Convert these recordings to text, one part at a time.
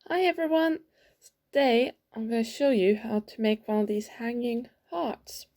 Hi everyone! Today I'm going to show you how to make one of these hanging hearts.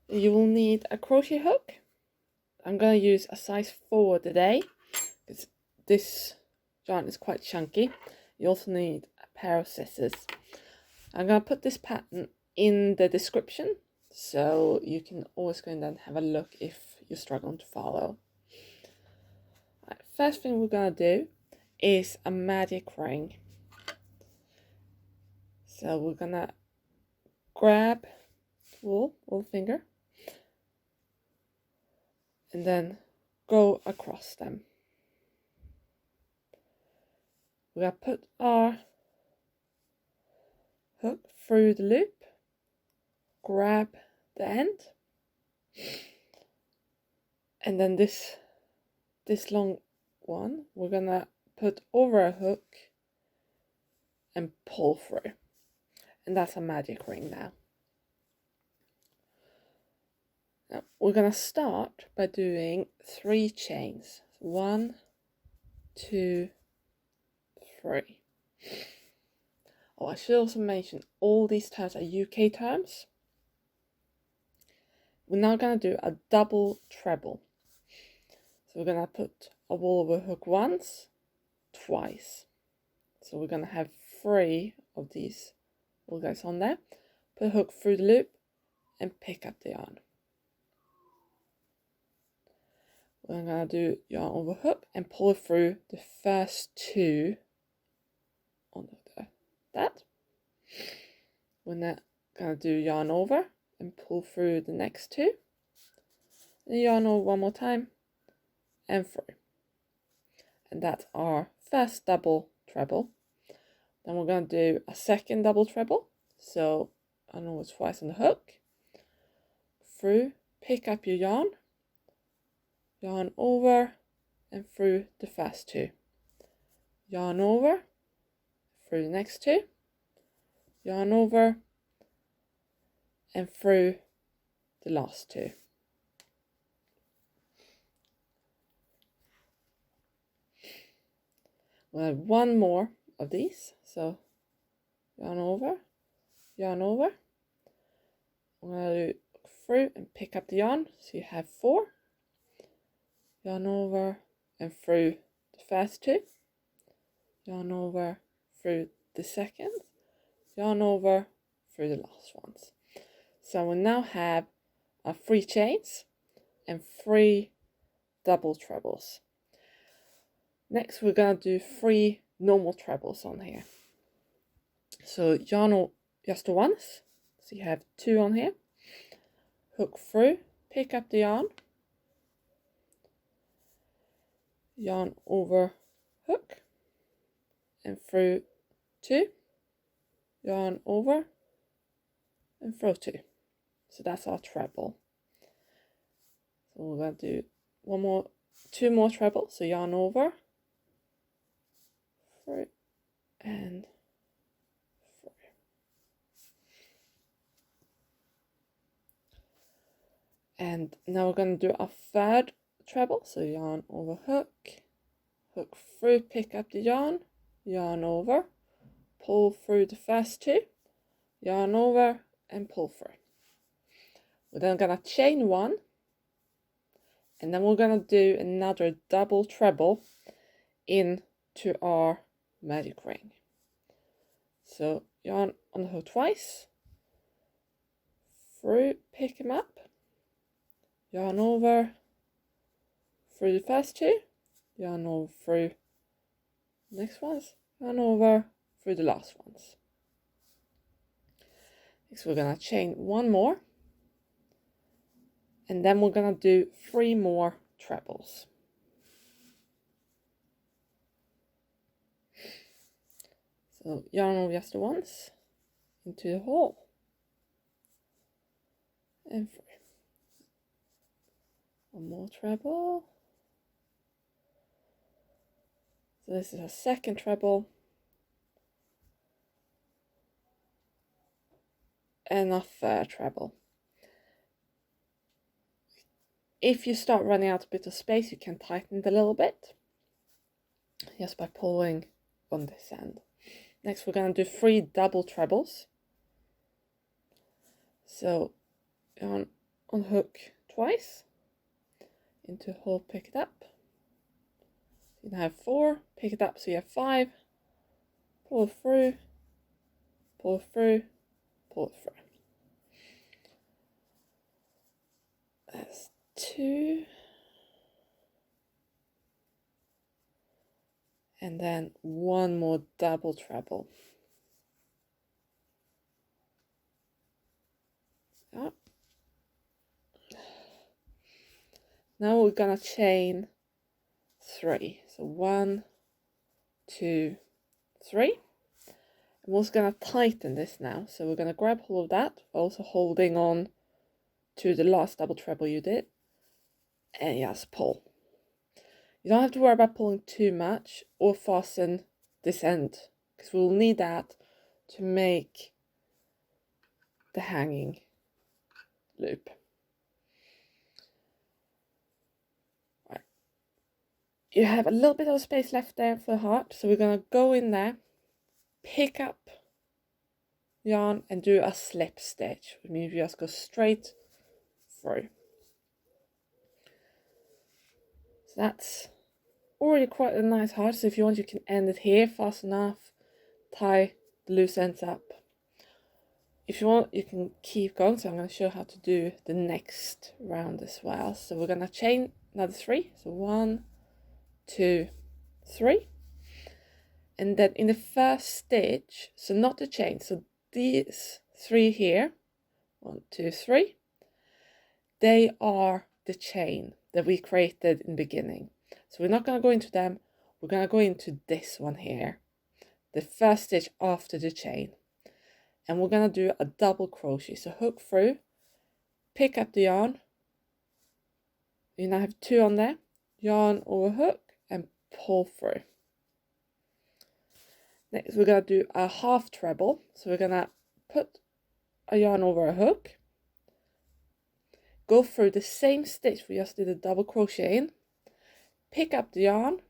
You will need a crochet hook. I'm going to use a size 4 today because this yarn is quite chunky. You also need a pair of scissors. I'm going to put this pattern in the description so you can always go and then have a look if you're struggling to follow. Right, first thing we're going to do is a magic ring. So we're gonna grab wool finger, and then go across them. We're gonna put our hook through the loop, grab the end, and then this long one we're gonna put over a hook and pull through. And that's a magic ring now. Now we're gonna start by doing 3 chains. 1, 2, 3. Oh, I should also mention all these terms are UK terms. We're now gonna do a double treble. So we're gonna put a wool over hook once, twice. So we're gonna have 3 of these wool guys on there. Put a hook through the loop and pick up the yarn. We're gonna do yarn over hook and pull it through the first 2 on that. We're now gonna do yarn over and pull through the next 2. Then yarn over one more time and through. And that's our first double treble. Then we're going to do a second double treble. So yarn over twice on the hook, through, pick up your yarn over and through the first 2. Yarn over, through the next 2. Yarn over and through the last 2. We'll have 1 more of these. So yarn over. We're going to do through and pick up the yarn. So you have 4. Yarn over and through the first 2. Yarn over through the second. Yarn over through the last ones. So we now have 3 chains and 3 double trebles. Next we're going to do 3 normal trebles on here. So yarn just once. So you have 2 on here. Hook through, pick up the yarn over hook and through 2, yarn over and through 2. So that's our treble. So we're going to do 2 more trebles. So yarn over, through and through. And now we're going to do a third treble. So yarn over hook through, pick up the yarn over, pull through the first 2, yarn over and pull through. We're then going to chain 1, and then we're going to do another double treble into our magic ring. So yarn on the hook twice, through, pick them up, yarn over through the first 2, yarn over through the next ones, yarn over through the last ones. Next we're going to chain 1 more, and then we're going to do 3 more trebles. So yarn over just once into the hole and through. 1 more treble. So this is a second treble and a third treble. If you start running out a bit of space, you can tighten it a little bit. just by pulling on this end. Next, we're going to do 3 double trebles. So unhook twice, into a hole, pick it up. You now have 4, pick it up, so you have 5, pull it through, pull it through, pull it through. That's 2. And then 1 more double treble. Oh. Now we're gonna chain 3. So 1, 2, 3. And we're also gonna tighten this now. So we're gonna grab hold of that, also holding on to the last double treble you did, and just pull. You don't have to worry about pulling too much or fasten this end, because we'll need that to make the hanging loop. Right. You have a little bit of space left there for the heart, so we're gonna go in there, pick up yarn and do a slip stitch, which means you just go straight through. So that's already quite a nice heart, so if you want you can end it here, fast enough, tie the loose ends up. If you want you can keep going, so I'm going to show how to do the next round as well. So we're going to chain another 3, so 1, 2, 3, and then in the first stitch, so not the chain, so these 3 here, 1, 2, 3, they are the chain that we created in the beginning. So we're not going to go into them, we're going to go into this one here, the first stitch after the chain. And we're going to do a double crochet. So hook through, pick up the yarn, you now have 2 on there, yarn over hook and pull through. Next we're going to do a half treble. So we're going to put a yarn over a hook, go through the same stitch we just did a double crochet in, pick up the yarn,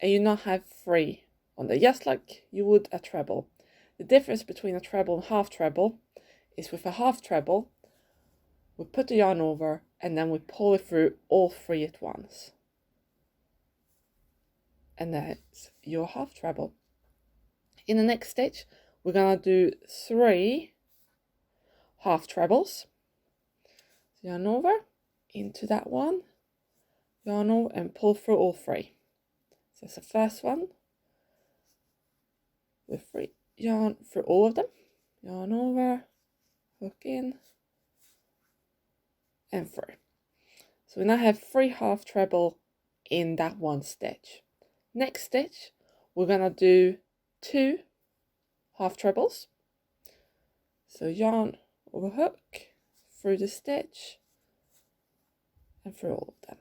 and you now have 3 on there, just like you would a treble. The difference between a treble and half treble is with a half treble, we put the yarn over and then we pull it through all 3 at once. And that's your half treble. In the next stitch, we're gonna do 3 half trebles. Yarn over, into that one, yarn over and pull through all 3. So that's the first one with 3. Yarn through all of them, yarn over, hook in and through. So we now have 3 half treble in that one stitch. Next stitch we're gonna do 2 half trebles, so yarn over hook, through the stitch and through all of them,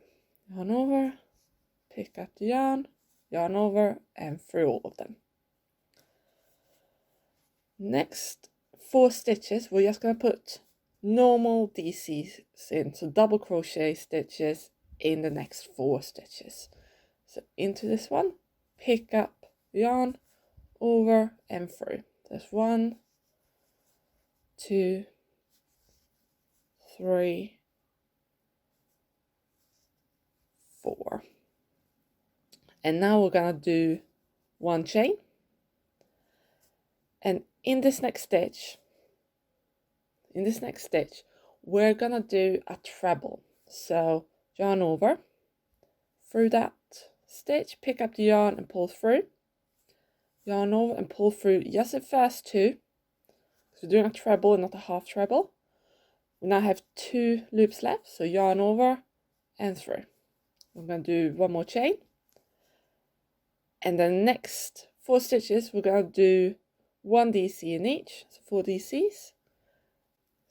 yarn over, pick up the yarn over and through all of them. Next 4 stitches we're just going to put normal DCs in, so double crochet stitches in the next 4 stitches. So into this one, pick up yarn over and through. There's 1, 2, 3, 4, and now we're gonna do 1 chain, and in this next stitch we're gonna do a treble. So yarn over, through that stitch, pick up the yarn and pull through, yarn over and pull through just the first 2, because we're doing a treble and not a half treble. We now have 2 loops left, so yarn over and through. I'm going to do 1 more chain, and then next 4 stitches we're going to do 1 DC in each, so 4 DCs.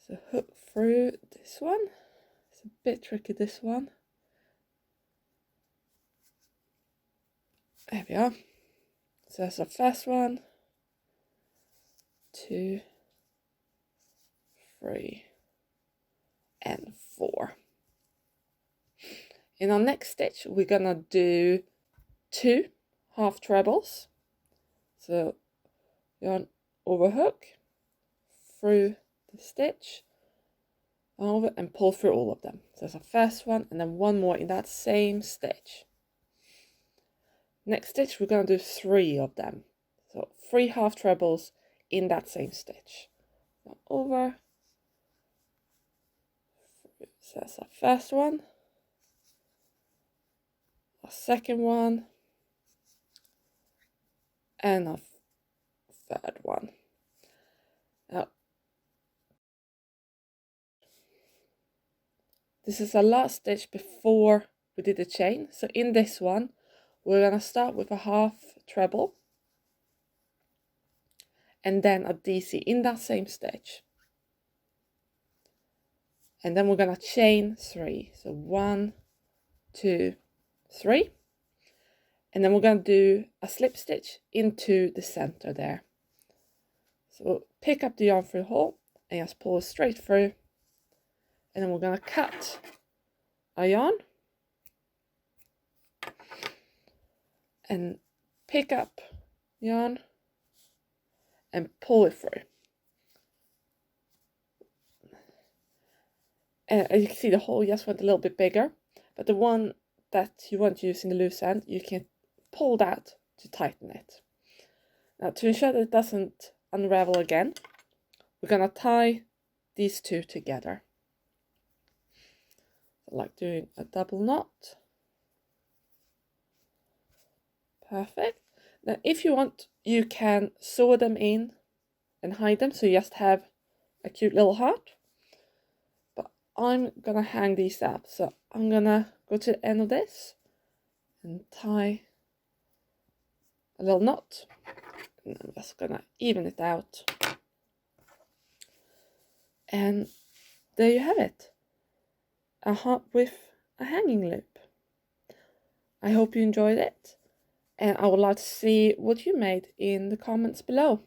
So hook through this one, it's a bit tricky this one. There we are. So that's the first 1, 2, 3 and 4. In our next stitch we're gonna do 2 half trebles. So yarn over hook, through the stitch, over and pull through all of them. So there's a first one and then one more in that same stitch. Next stitch we're going to do 3 of them. So 3 half trebles in that same stitch. So over. So that's our first one. Our second one. And our third one. Now, this is our last stitch before we did the chain. So in this one, we're going to start with a half treble and then a DC in that same stitch. And then we're going to chain 3. So 1, 2, 3. And then we're going to do a slip stitch into the center there. So pick up the yarn through hole and just pull it straight through. And then we're going to cut our yarn and pick up yarn and pull it through. And as you can see, the hole just went a little bit bigger, but the one that you want to use in the loose end, you can pull that to tighten it. Now, to ensure that it doesn't unravel again, we're going to tie these 2 together. Like doing a double knot. Perfect. Now, if you want, you can sew them in and hide them, so you just have a cute little heart. But I'm gonna hang these up, so I'm gonna go to the end of this and tie a little knot. And I'm just gonna even it out. And there you have it. A heart with a hanging loop. I hope you enjoyed it, and I would like to see what you made in the comments below.